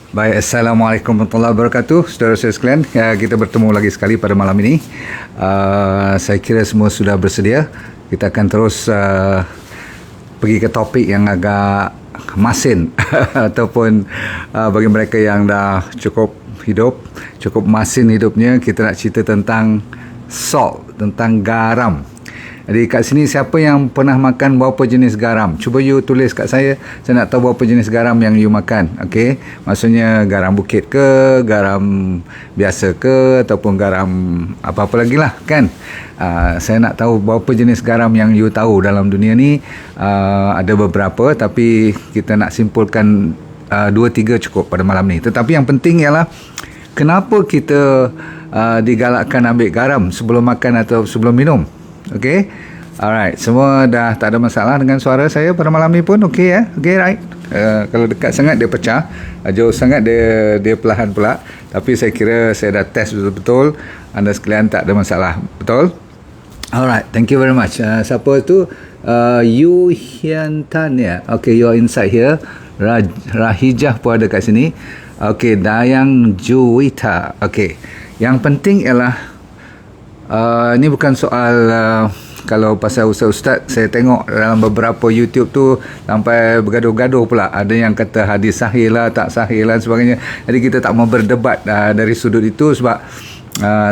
Baik, Assalamualaikum warahmatullahi wabarakatuh. Saudara saya sekalian, kita bertemu lagi sekali pada malam ini. Saya kira semua sudah bersedia. Kita akan terus pergi ke topik yang agak masin ataupun bagi mereka yang dah cukup hidup, cukup masin hidupnya, kita nak cerita tentang salt, tentang garam. Jadi kat sini siapa yang pernah makan berapa jenis garam? Cuba you tulis kat saya nak tahu berapa jenis garam yang you makan. Okey, maksudnya garam bukit ke, garam biasa ke, ataupun garam apa-apa lagi lah kan. Saya nak tahu berapa jenis garam yang you tahu dalam dunia ni. Ada beberapa, tapi kita nak simpulkan 2-3 cukup pada malam ni. Tetapi yang penting ialah kenapa kita digalakkan ambil garam sebelum makan atau sebelum minum. Okey. Alright, semua dah tak ada masalah dengan suara saya pada malam ni pun okey ya. Okey, right. Kalau dekat sangat dia pecah, jauh sangat dia perlahan pula. Tapi saya kira saya dah test betul-betul, anda sekalian tak ada masalah. Betul? Alright, thank you very much. Siapa tu? Yu Hian Tan ya. Okay, you're inside here. Rahijah pun ada kat sini. Okay, Dayang Juwita. Okay, yang penting ialah ini bukan soal kalau pasal ustaz-ustaz, saya tengok dalam beberapa YouTube tu sampai bergaduh-gaduh pula. Ada yang kata hadis sahih lah, tak sahih lah sebagainya. Jadi kita tak mau berdebat dari sudut itu sebab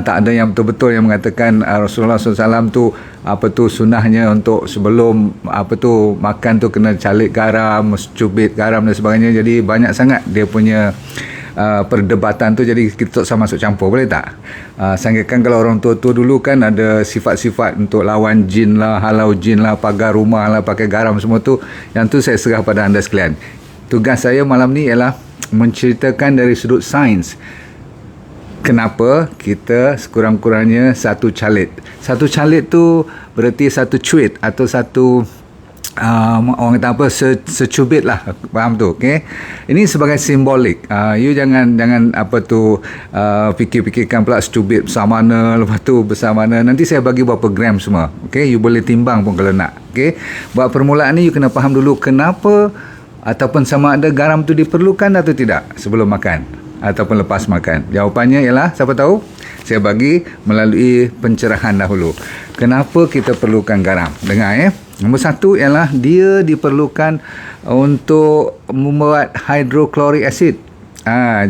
tak ada yang betul-betul yang mengatakan Rasulullah SAW tu sunnahnya untuk sebelum makan tu kena calik garam, cubit garam dan sebagainya. Jadi banyak sangat dia punya perdebatan tu, jadi kita tak sama masuk campur, boleh tak? Sangkakan kalau orang tua-tua dulu kan ada sifat-sifat untuk lawan jin lah, halau jin lah, pagar rumah lah, pakai garam semua tu. Yang tu saya serah pada anda sekalian. Tugas saya malam ni ialah menceritakan dari sudut sains kenapa kita sekurang-kurangnya satu calit. Satu calit tu berarti satu cuit atau satu orang kata apa, secubit lah, faham tu? Okay? Ini sebagai simbolik. You jangan fikir-fikirkan pula secubit besar mana, lepas tu besar mana. Nanti saya bagi berapa gram semua. Okay? You boleh timbang pun kalau nak. Okay? Buat permulaan ni you kena faham dulu kenapa ataupun sama ada garam tu diperlukan atau tidak sebelum makan ataupun lepas makan. Jawapannya ialah, siapa tahu? Saya bagi melalui pencerahan dahulu. Kenapa kita perlukan garam? Dengar ya. Nombor satu ialah dia diperlukan untuk membuat hydrochloric acid.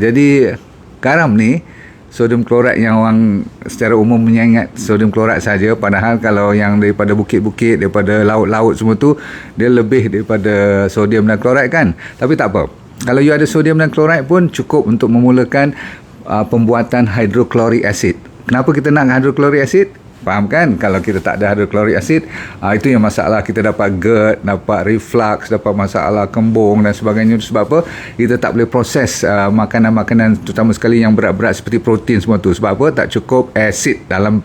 Jadi garam ni, sodium klorat yang orang secara umum menyengat sodium klorat saja, padahal kalau yang daripada bukit-bukit, daripada laut-laut semua tu, dia lebih daripada sodium dan klorat kan. Tapi tak apa. Kalau you ada sodium dan klorat pun cukup untuk memulakan pembuatan hydrochloric acid. Kenapa kita nak hydrochloric acid? Faham kan? Kalau kita tak ada hydrochloric acid, itu yang masalah. Kita dapat GERD, dapat reflux, dapat masalah kembung dan sebagainya. Sebab apa? Kita tak boleh proses makanan-makanan, terutama sekali yang berat-berat seperti protein semua tu. Sebab apa? Tak cukup acid dalam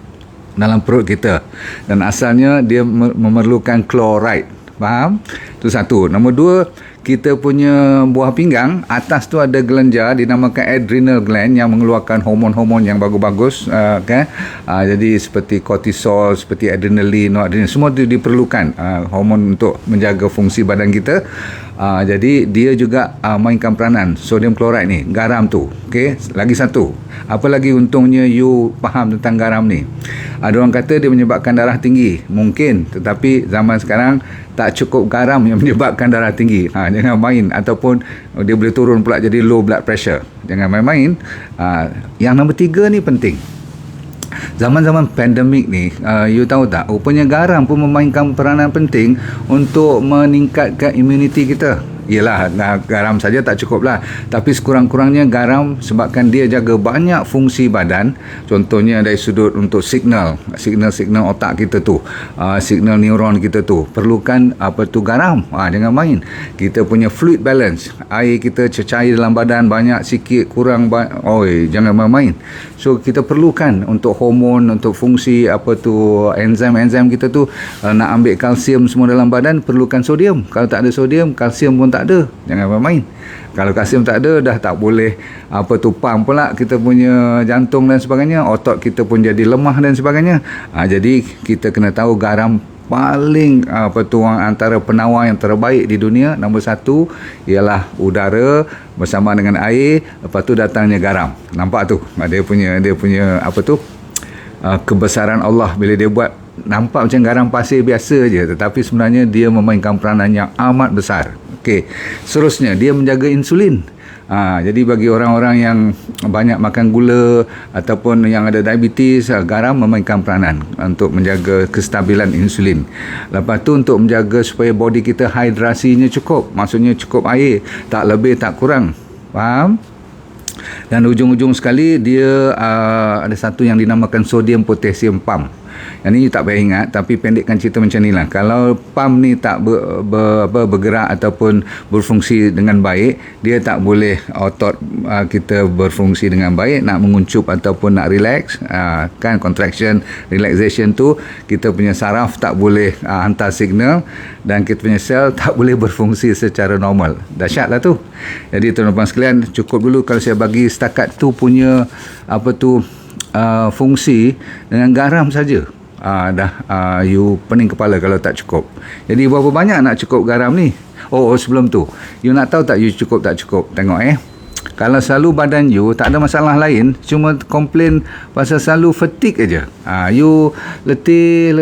perut kita. Dan asalnya dia memerlukan chloride. Faham? Itu satu. Nombor dua, kita punya buah pinggang atas tu ada kelenjar dinamakan adrenal gland yang mengeluarkan hormon-hormon yang bagus-bagus, kan? Jadi seperti kortisol, seperti adrenalin, noradrenalin, semua itu diperlukan hormon untuk menjaga fungsi badan kita. Jadi dia juga mainkan peranan sodium klorat ni, garam tu. Okey, lagi satu. Apa lagi untungnya you faham tentang garam ni? Ada orang kata dia menyebabkan darah tinggi. Mungkin, tetapi zaman sekarang tak cukup garam yang menyebabkan darah tinggi. Jangan main, ataupun dia boleh turun pula jadi low blood pressure. Jangan main-main. Yang nombor 3 ni penting. Zaman-zaman pandemik ni, you tahu tak, rupanya garam pun memainkan peranan penting untuk meningkatkan imuniti kita. Yelah, garam saja tak cukup lah, tapi sekurang-kurangnya garam sebabkan dia jaga banyak fungsi badan. Contohnya dari sudut untuk signal otak kita tu, signal neuron kita tu perlukan garam. Jangan main. Kita punya fluid balance, air kita cecair dalam badan banyak, sikit, kurang, jangan main-main. So kita perlukan untuk hormon, untuk fungsi enzim kita tu, nak ambil kalsium semua dalam badan perlukan sodium. Kalau tak ada sodium, kalsium pun tak ada. Jangan main-main. Kalau kalsium tak ada, dah tak boleh pump pula kita punya jantung dan sebagainya, otot kita pun jadi lemah dan sebagainya. Jadi kita kena tahu garam paling antara penawar yang terbaik di dunia. Nombor satu ialah udara bersama dengan air, lepas tu datangnya garam. Nampak tu dia punya kebesaran Allah bila dia buat. Nampak macam garam pasir biasa je, tetapi sebenarnya dia memainkan peranan yang amat besar. Okey, seterusnya dia menjaga insulin. Jadi bagi orang-orang yang banyak makan gula ataupun yang ada diabetes, garam memainkan peranan untuk menjaga kestabilan insulin. Lepas tu untuk menjaga supaya body kita hidrasinya cukup, maksudnya cukup air, tak lebih tak kurang. Faham? Dan ujung-ujung sekali dia ada satu yang dinamakan sodium potassium pump. Yang ni you tak payah ingat, tapi pendekkan cerita macam ni lah. Kalau pump ni tak bergerak ataupun berfungsi dengan baik, dia tak boleh otot kita berfungsi dengan baik, nak menguncup ataupun nak relax, kan contraction, relaxation tu, kita punya saraf tak boleh hantar signal dan kita punya sel tak boleh berfungsi secara normal. Dahsyat lah tu. Jadi tuan-tuan sekalian, cukup dulu kalau saya bagi setakat tu punya fungsi dengan garam saja. You pening kepala kalau tak cukup. Jadi berapa banyak nak cukup garam ni? Sebelum tu, you nak tahu tak you cukup tak cukup? Tengok kalau selalu badan you tak ada masalah lain, cuma komplain pasal selalu fatigue aja, you letih,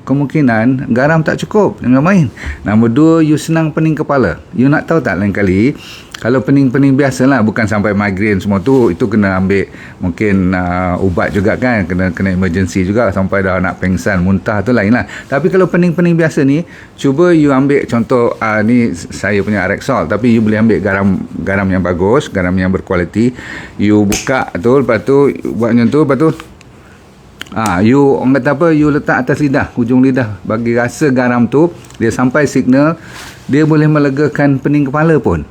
kemungkinan garam tak cukup, jangan main. Nombor dua, you senang pening kepala. You nak tahu tak, lain kali kalau pening-pening biasalah, bukan sampai migraine semua tu, itu kena ambil mungkin ubat juga kan, kena emergency juga sampai dah nak pengsan, muntah tu lain lah. Tapi kalau pening-pening biasa ni, cuba you ambil contoh, ni saya punya Rexall, tapi you boleh ambil garam yang bagus, garam yang berkualiti. You buka tu, lepas tu buat macam tu, lepas tu you orang kata apa, you letak atas lidah, hujung lidah, bagi rasa garam tu, dia sampai signal, dia boleh melegakan pening kepala pun.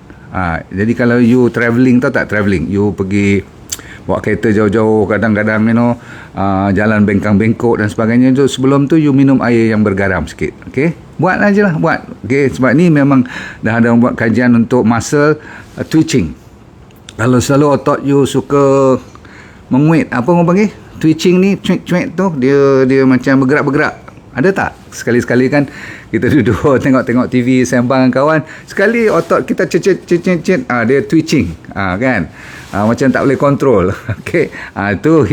Jadi kalau you travelling, tahu tak travelling, you pergi bawa kereta jauh-jauh, kadang-kadang jalan bengkang-bengkok dan sebagainya, so, sebelum tu you minum air yang bergaram sikit. Okey, buat aje lah, buat. Okey, sebab ni memang dah ada orang buat kajian untuk muscle twitching. Kalau selalu otot you suka menguit, apa orang panggil twitching ni, cuik-cuik tu, dia macam bergerak-bergerak. Ada tak? Sekali-sekali kan kita duduk tengok TV sembang dengan kawan, sekali otot kita cecet, dia twitching, kan, macam tak boleh kontrol. Okey,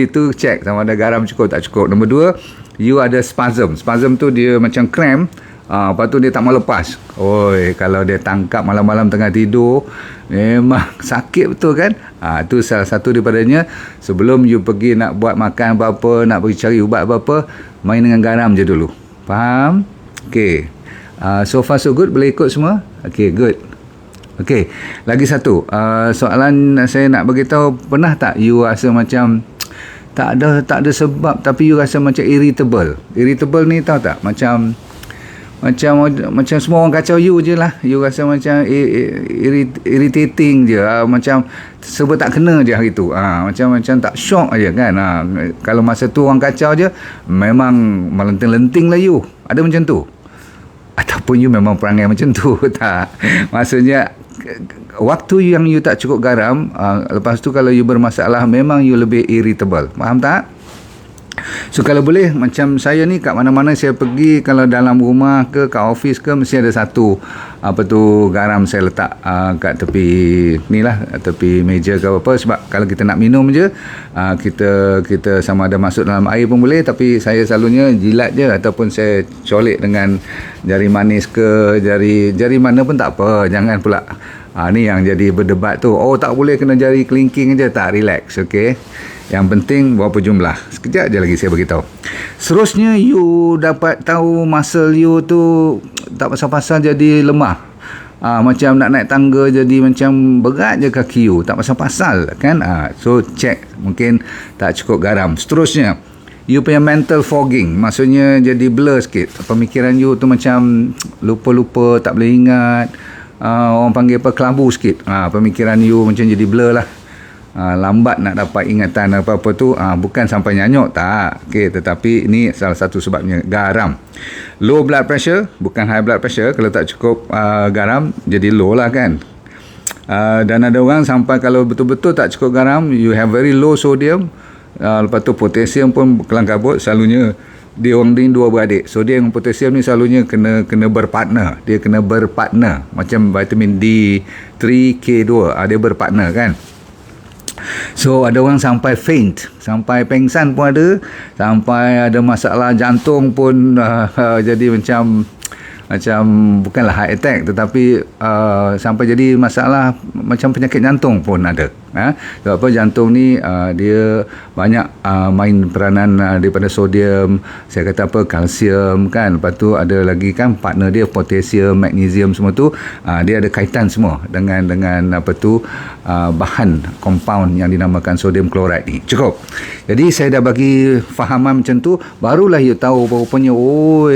itu check sama ada garam cukup tak cukup. Nombor dua, you ada spasm tu, dia macam cramp, lepas tu dia tak mau lepas. Kalau dia tangkap malam-malam tengah tidur, memang sakit betul kan. Itu salah satu daripadanya. Sebelum you pergi nak buat makan apa-apa, nak pergi cari ubat apa-apa, main dengan garam je dulu. Faham? Okey. So far so good, boleh ikut semua? Okey, good. Okey, lagi satu soalan saya nak beritahu, pernah tak you rasa macam tak ada sebab tapi you rasa macam irritable ni, tahu tak? Macam semua orang kacau you je lah, you rasa macam irritating je, macam serba tak kena je hari tu, macam tak shock aja kan. Kalau masa tu orang kacau je, memang melenting-lenting lah you. Ada macam tu? Ataupun you memang perangai macam tu? Tak, maksudnya waktu yang you tak cukup garam, lepas tu kalau you bermasalah, memang you lebih irritable. Faham tak? So kalau boleh, macam saya ni, kat mana-mana saya pergi, kalau dalam rumah ke kat office ke, mesti ada satu garam saya letak kat tepi ni lah, tepi meja ke apa. Sebab kalau kita nak minum je, kita sama ada masuk dalam air pun boleh, tapi saya selalunya jilat je, ataupun saya colek dengan jari manis ke jari mana pun tak apa, jangan pula ni yang jadi berdebat tu, tak boleh kena jari kelingking je. Tak, relax. Okey, yang penting berapa jumlah. Sekejap je lagi saya beritahu. Seterusnya, you dapat tahu muscle you tu tak pasal-pasal jadi lemah. Macam nak naik tangga jadi macam berat je kaki you, tak pasal-pasal kan. So check, mungkin tak cukup garam. Seterusnya, you punya mental fogging, maksudnya jadi blur sikit. Pemikiran you tu macam lupa-lupa, tak boleh ingat. Orang panggil apa, kelabu sikit. Pemikiran you macam jadi blur lah. Lambat nak dapat ingatan apa-apa tu, bukan sampai nyanyuk, tak. Okey, tetapi ini salah satu sebabnya garam. Low blood pressure, bukan high blood pressure. Kalau tak cukup garam, jadi low lah kan. Dan ada orang sampai kalau betul-betul tak cukup garam, you have very low sodium, lepas tu potassium pun kelang kabut. Selalunya Dia orang ni dua beradik. Sodium dan potasium ni selalunya kena berpartner. Dia kena berpartner. Macam vitamin D3, K2. Dia berpartner kan. So ada orang sampai faint, sampai pengsan pun ada, sampai ada masalah jantung pun jadi macam bukanlah heart attack, tetapi sampai jadi masalah macam penyakit jantung pun ada. Sebab apa, jantung ni dia banyak main peranan daripada sodium, saya kata apa, kalsium kan. Lepas tu ada lagi kan partner dia potasium, magnesium, semua tu dia ada kaitan semua dengan apa tu bahan compound yang dinamakan sodium chloride ni. Cukup. Jadi saya dah bagi fahaman macam tu, barulah you tahu rupanya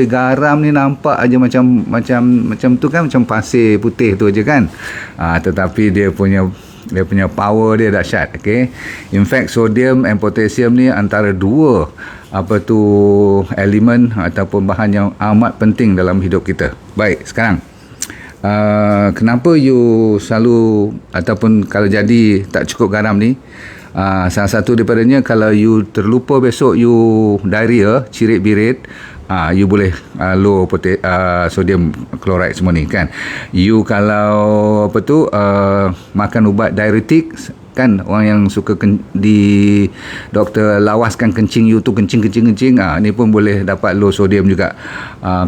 garam ni nampak aja macam tu kan, macam pasir putih tu aja kan. Tetapi dia punya power dia dahsyat. Okay? In fact, sodium and potassium ni antara dua elemen ataupun bahan yang amat penting dalam hidup kita. Baik, sekarang kenapa you selalu ataupun kalau jadi tak cukup garam ni? Salah satu daripadanya, kalau you terlupa besok you diarrhea, cirit-birit, you boleh low sodium chloride semua ni kan. You kalau makan ubat diuretik kan, orang yang suka di doktor lawaskan kencing you tu, kencing ni pun boleh dapat low sodium juga.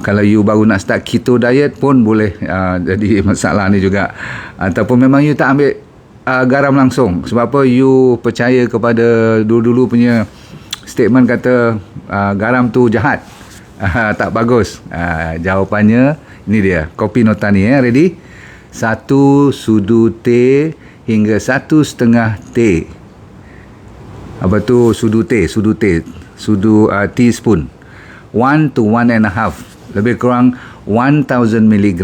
Kalau you baru nak start keto diet pun boleh jadi masalah ni juga. Ataupun memang you tak ambil garam langsung, sebab apa, you percaya kepada dulu-dulu punya statement kata garam tu jahat, tak bagus. Jawapannya ini dia, kopi nota ni ready. 1 sudu teh hingga 1,5 teh. Apa tu sudu teh? Sudu teaspoon 1 to 1.5, lebih kurang 1000 mg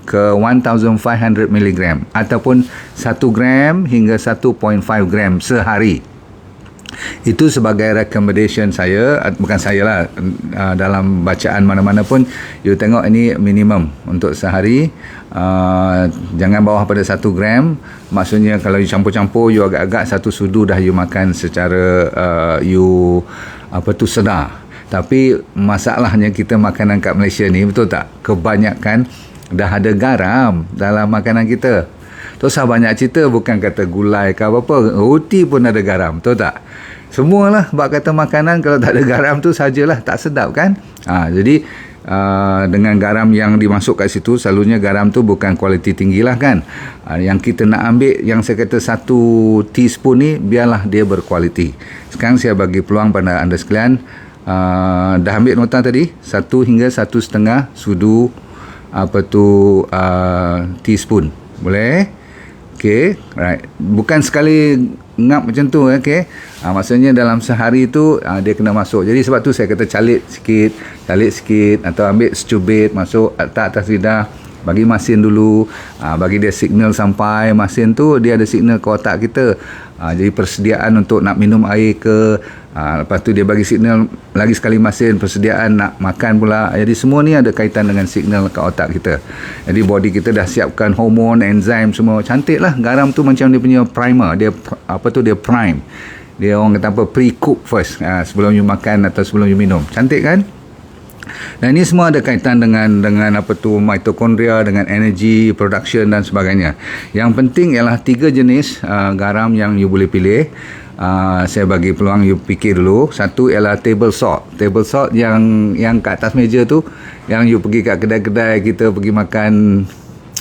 ke 1500 mg, ataupun 1 gram hingga 1.5 gram sehari. Itu sebagai recommendation saya, bukan saya lah, dalam bacaan mana-mana pun you tengok ini minimum untuk sehari. Jangan bawah pada 1 gram. Maksudnya kalau you campur-campur, you agak-agak 1 sudu dah you makan secara sedar. Tapi masalahnya kita makanan kat Malaysia ni, betul tak, kebanyakan dah ada garam dalam makanan kita. Tu saya banyak cerita, bukan kata gulai ke apa-apa, roti pun ada garam, betul tak? Semualah bab kata makanan kalau tak ada garam tu sajalah tak sedap kan. Jadi dengan garam yang dimasuk kat situ, selalunya garam tu bukan kualiti tinggi lah kan. Yang kita nak ambil, yang saya kata 1 teaspoon ni, biarlah dia berkualiti. Sekarang saya bagi peluang pada anda sekalian, dah ambil nota tadi, 1 hingga 1,5 sudu teaspoon, boleh? Okay, right. Bukan sekali ngap macam tu, okay. Maksudnya dalam sehari tu dia kena masuk. Jadi sebab tu saya kata calit sikit, atau ambil secubit masuk atas lidah, bagi masin dulu, bagi dia signal sampai masin tu dia ada signal ke otak kita. Jadi persediaan untuk nak minum air ke, lepas tu dia bagi signal lagi sekali masin, persediaan nak makan pula. Jadi semua ni ada kaitan dengan signal ke otak kita. Jadi body kita dah siapkan hormon, enzim semua. Cantik lah garam tu, macam dia punya primer, dia dia prime. Dia orang kata pre-cook first, sebelum you makan atau sebelum you minum. Cantik kan? Dan ini semua ada kaitan dengan mitokondria, dengan energy production dan sebagainya. Yang penting ialah 3 jenis garam yang you boleh pilih. Saya bagi peluang you fikir dulu. Satu ialah table salt. Table salt yang kat atas meja tu, yang you pergi kat kedai-kedai, kita pergi makan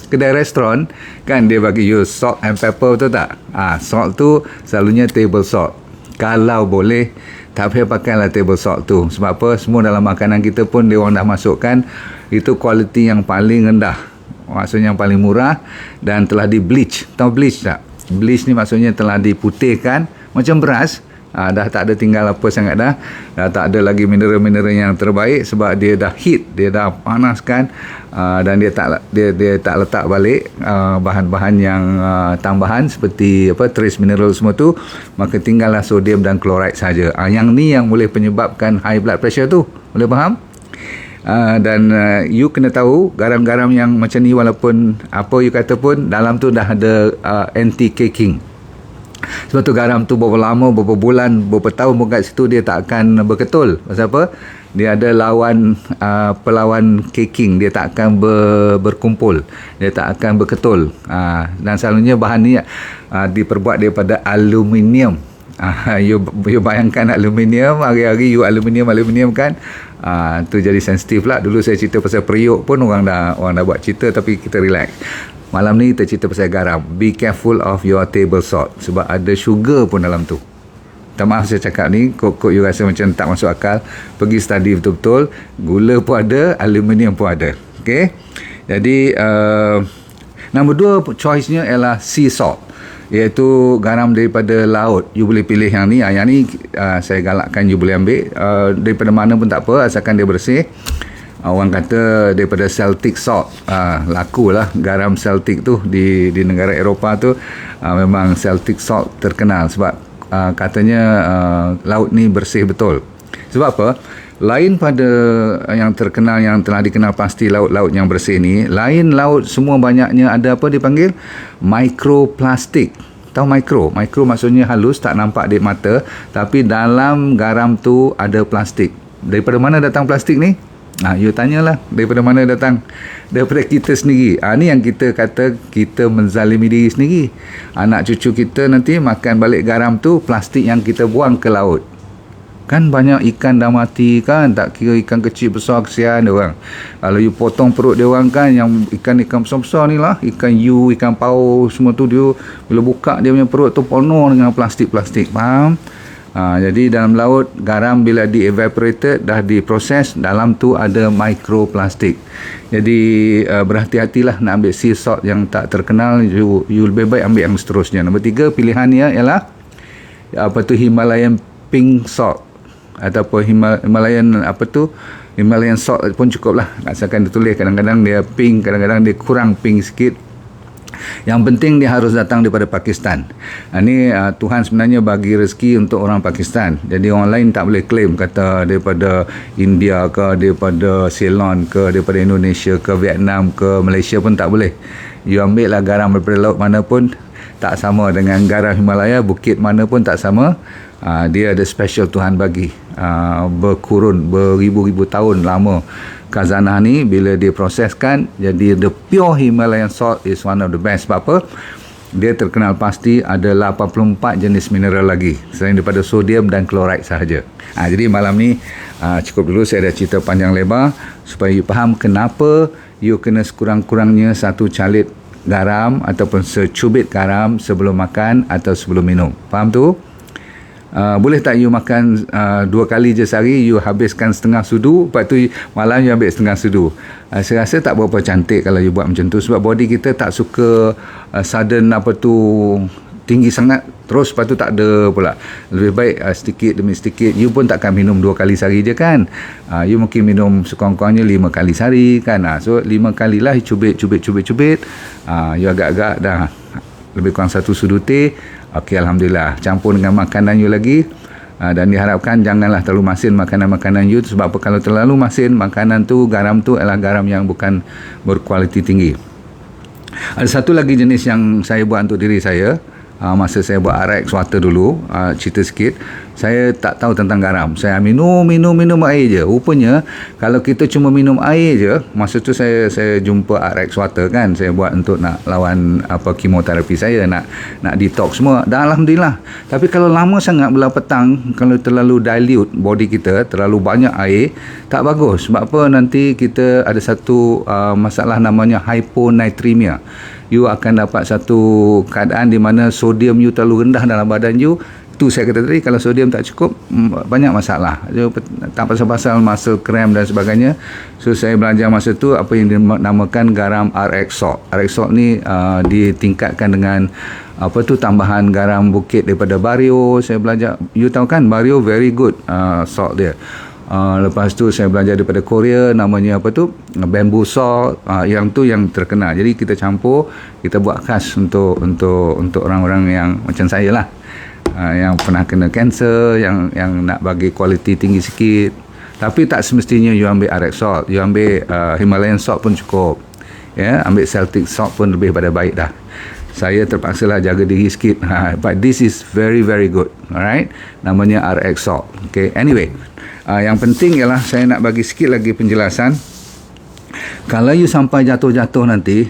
kedai restoran kan, dia bagi you salt and pepper, betul tak? Salt tu selalunya table salt. Kalau boleh, tak payah pakailah table salt tu. Sebab apa? Semua dalam makanan kita pun dia orang dah masukkan itu kualiti yang paling rendah. Maksudnya yang paling murah dan telah di bleach. Tahu bleach tak? Bleach ni maksudnya telah diputihkan macam beras. Dah tak ada tinggal apa sangat dah tak ada lagi mineral-mineral yang terbaik, sebab dia dah heat, dia dah panaskan, dan dia tak letak balik bahan-bahan yang tambahan seperti trace mineral semua tu, maka tinggallah sodium dan chloride saja. Yang ni yang boleh penyebabkan high blood pressure tu, boleh faham? Dan you kena tahu garam-garam yang macam ni, walaupun apa you kata pun dalam tu dah ada anti-caking. Sebab tu garam tu berapa lama, berapa bulan, berapa tahun pun kat situ dia tak akan berketul. Pasal apa? dia ada pelawan caking, dia tak akan berkumpul, dia tak akan berketul. Dan selalunya bahan ni diperbuat daripada aluminium. You bayangkan aluminium, hari-hari you aluminium kan. Tu jadi sensitif lah. Dulu saya cerita pasal periuk pun orang dah buat cerita, tapi kita relax. Malam ni kita cerita pasal garam. Be careful of your table salt, sebab ada sugar pun dalam tu. Tak maaf saya cakap ni, kok you rasa macam tak masuk akal, pergi study betul-betul. Gula pun ada, aluminium pun ada. Okay. Jadi nombor 2 choice-nya ialah sea salt, iaitu garam daripada laut. You boleh pilih yang ni. Yang ni saya galakkan you boleh ambil daripada mana pun tak apa, asalkan dia bersih. Orang kata daripada Celtic salt, laku lah garam Celtic tu di negara Eropah tu. Memang Celtic salt terkenal sebab katanya laut ni bersih betul. Sebab apa? Lain pada yang terkenal, yang telah dikenal pasti laut-laut yang bersih ni, lain laut semua banyaknya ada apa dipanggil mikroplastik. Tahu mikro? Mikro maksudnya halus, tak nampak di mata, tapi dalam garam tu ada plastik. Daripada mana datang plastik ni? You tanyalah, daripada mana datang? Daripada kita sendiri. Ni yang kita kata kita menzalimi diri sendiri. Anak cucu kita nanti makan balik garam tu, plastik yang kita buang ke laut. Kan banyak ikan dah mati kan, tak kira ikan kecil besar, kesian dia orang. Kalau you potong perut dia orang kan, yang ikan-ikan besar-besar ni lah, ikan you, ikan paus, semua tu dia bila buka dia punya perut tu penuh dengan plastik-plastik. Faham? Jadi dalam laut, garam bila di-evaporated, dah diproses, dalam tu ada mikroplastik. Jadi berhati-hatilah nak ambil sea salt yang tak terkenal. You lebih baik ambil yang seterusnya. Nombor 3 pilihannya ialah Himalayan pink salt, ataupun Himalayan salt pun cukup lah. Asalkan dia tulis, kadang-kadang dia pink, kadang-kadang dia kurang pink sikit. Yang penting dia harus datang daripada Pakistan. Ini Tuhan sebenarnya bagi rezeki untuk orang Pakistan. Jadi orang lain tak boleh claim kata daripada India ke, daripada Ceylon ke, daripada Indonesia ke, Vietnam ke, Malaysia pun tak boleh. You ambil lah garam daripada laut mana pun, tak sama dengan garam Himalaya. Bukit mana pun tak sama. Dia ada special Tuhan bagi. Berkurun, beribu-ribu tahun lama khazanah ni bila diproseskan, jadi the pure Himalayan salt is one of the best. Sebab apa? Dia terkenal pasti ada 84 jenis mineral lagi selain daripada sodium dan klorid sahaja. Jadi malam ni cukup dulu, saya dah cerita panjang lebar supaya you faham kenapa you kena sekurang-kurangnya 1 calit garam ataupun secubit garam sebelum makan atau sebelum minum. Faham tu? Boleh tak you makan 2 kali je sehari, you habiskan setengah sudu, lepas tu malam you ambil setengah sudu. Saya rasa tak berapa cantik kalau you buat macam tu, sebab body kita tak suka sudden tinggi sangat terus lepas tu tak ada pula. Lebih baik sedikit demi sedikit. You pun takkan minum 2 kali sehari je kan. You mungkin minum sekurang-kurangnya 5 kali sehari kan. So 5 kali lah cubit. You agak-agak dah lebih kurang 1 sudu teh. Okey, Alhamdulillah. Campur dengan makanan you lagi. Dan diharapkan janganlah terlalu masin makanan-makanan you. Sebab apa? Kalau terlalu masin makanan tu, garam tu adalah garam yang bukan berkualiti tinggi. Ada satu lagi jenis yang saya buat untuk diri saya. Masa saya buat RX water dulu, cerita sikit, saya tak tahu tentang garam. Saya minum air je. Rupanya kalau kita cuma minum air je, masa tu saya jumpa RX water kan, saya buat untuk nak lawan kemoterapi saya, nak detox semua. Dan Alhamdulillah. Tapi kalau lama sangat belah petang, kalau terlalu dilute body kita, terlalu banyak air, tak bagus. Sebab apa? Nanti kita ada satu masalah namanya hyponatremia. You akan dapat satu keadaan di mana sodium you terlalu rendah dalam badan you. Tu saya kata tadi, kalau sodium tak cukup, banyak masalah. Tak pasal-pasal muscle cramp dan sebagainya. So saya belajar masa tu apa yang dinamakan garam RX salt. RX salt ni ditingkatkan dengan tambahan garam bukit daripada Barrio. Saya belajar, you tahu kan Barrio very good salt dia. Lepas tu saya belajar daripada Korea, namanya bamboo salt. Yang tu yang terkenal. Jadi kita campur, kita buat khas untuk orang-orang yang macam saya lah, yang pernah kena kanser, yang nak bagi kualiti tinggi sikit. Tapi tak semestinya you ambil RX salt. You ambil Himalayan salt pun cukup. Ambil Celtic salt pun lebih pada baik dah. Saya terpaksa lah jaga diri sikit. But this is very very good. Alright, namanya RX salt. Okay, anyway, Yang penting ialah saya nak bagi sikit lagi penjelasan. Kalau you sampai jatuh-jatuh nanti,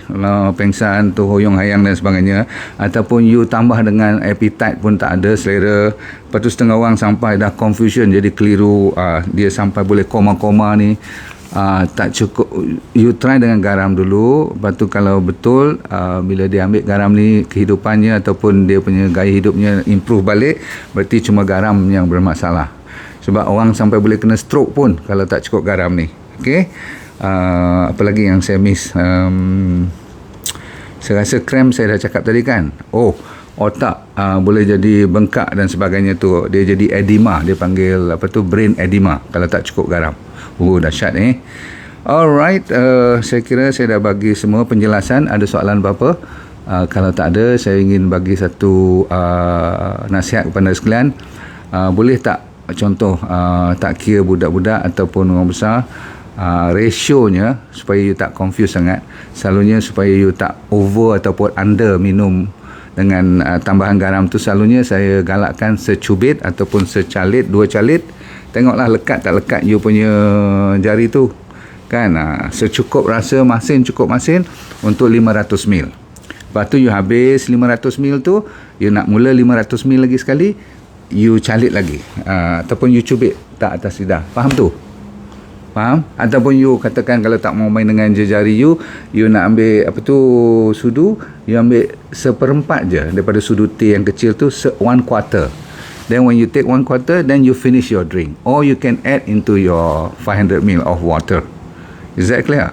pengsan, terhoyong hayang dan sebagainya, ataupun you tambah dengan appetite pun tak ada, selera, lepas tu setengah orang sampai dah confusion, jadi keliru, dia sampai boleh koma-koma ni, tak cukup. You try dengan garam dulu. Lepas tu kalau betul bila dia ambil garam ni, kehidupannya ataupun dia punya gaya hidupnya improve balik, berarti cuma garam yang bermasalah. Sebab orang sampai boleh kena stroke pun kalau tak cukup garam ni. Okey. Apa lagi yang saya miss? Saya rasa krem saya dah cakap tadi kan. Otak boleh jadi bengkak dan sebagainya tu. Dia jadi edema. Dia panggil apa tu, brain edema kalau tak cukup garam. Dahsyat ni. Alright, saya kira saya dah bagi semua penjelasan. Ada soalan apa-apa? Kalau tak ada, saya ingin bagi satu nasihat kepada sekalian. Boleh tak contoh, tak kira budak-budak ataupun orang besar, rasionya supaya you tak confuse sangat, selalunya supaya you tak over ataupun under minum dengan tambahan garam tu, selalunya saya galakkan secubit ataupun secalit, 2 calit. Tengoklah lekat tak lekat you punya jari tu kan. Secukup rasa masin, cukup masin untuk 500 ml. Lepas tu you habis 500 ml tu, you nak mula 500 ml lagi sekali, you calit lagi, ataupun you cubit tak atas lidah. Faham tu? Faham? Ataupun you katakan kalau tak mau main dengan jari you nak ambil apa tu, sudu, you ambil 1/4 je daripada sudu teh yang kecil tu, 1/4. Then when you take 1/4, then you finish your drink, or you can add into your 500 ml of water. Is that clear?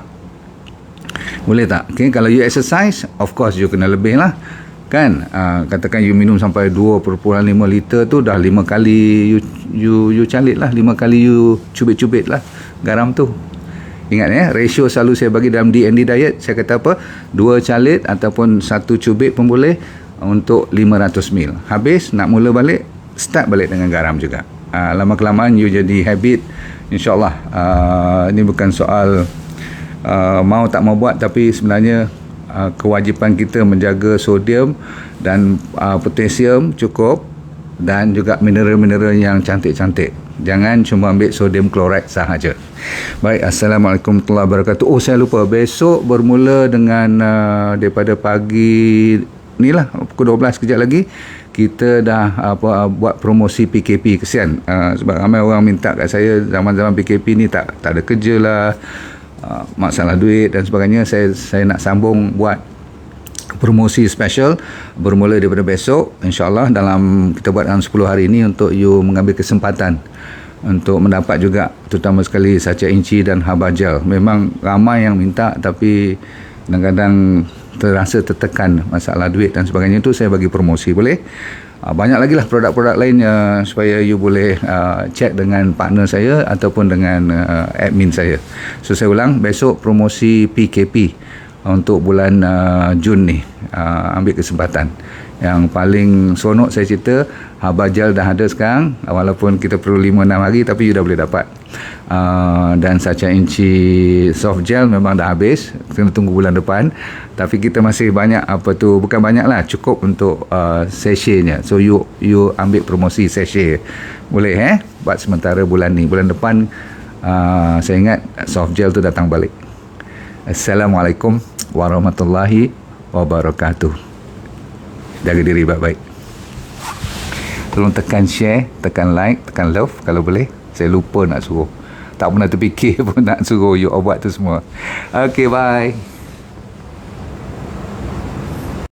Boleh tak? Okay, kalau you exercise, of course you kena lebih lah kan. Katakan you minum sampai 2.5 liter tu, dah 5 kali you calit lah, 5 kali you cubit-cubit lah garam tu. Ingat ya, ratio selalu saya bagi dalam D&D diet, saya kata apa, 2 calit ataupun 1 cubit pun boleh untuk 500 ml. Habis nak mula balik, start balik dengan garam juga. Lama-kelamaan you jadi habit, insyaAllah. Ini bukan soal mau tak mau buat, tapi sebenarnya kewajipan kita menjaga sodium dan potasium cukup, dan juga mineral-mineral yang cantik-cantik. Jangan cuma ambil sodium klorid sahaja. Baik, Assalamualaikum warahmatullahi wabarakatuh. Saya lupa, besok bermula dengan daripada pagi ni lah, pukul 12 kejap lagi, kita dah buat promosi PKP. Kesian sebab ramai orang minta kat saya, zaman-zaman PKP ni tak ada kerja lah, masalah duit dan sebagainya. Saya nak sambung buat promosi special bermula daripada besok, insyaAllah. Kita buat dalam 10 hari ini untuk you mengambil kesempatan untuk mendapat juga, terutama sekali sacha inci dan haba gel. Memang ramai yang minta, tapi kadang-kadang terasa tertekan masalah duit dan sebagainya, tu saya bagi promosi. Boleh? Banyak lagi lah produk-produk lain supaya you boleh check dengan partner saya ataupun dengan admin saya. So saya ulang, besok promosi PKP untuk bulan Jun ni. Ambil kesempatan. Yang paling seronok saya cerita, haba gel dah ada sekarang, walaupun kita perlu 5-6 hari, tapi you dah boleh dapat. Dan sacha inci soft gel memang dah habis, kena tunggu bulan depan, tapi kita masih banyak, bukan banyak lah, cukup untuk sachetnya. So you ambil promosi sachet, boleh buat sementara bulan ni. Bulan depan saya ingat soft gel tu datang balik. Assalamualaikum warahmatullahi wabarakatuh. Jaga diri baik-baik. Tolong tekan share, tekan like, tekan love kalau boleh. Saya lupa nak suruh. Tak pernah terfikir pun nak suruh you buat tu semua. Okay, bye.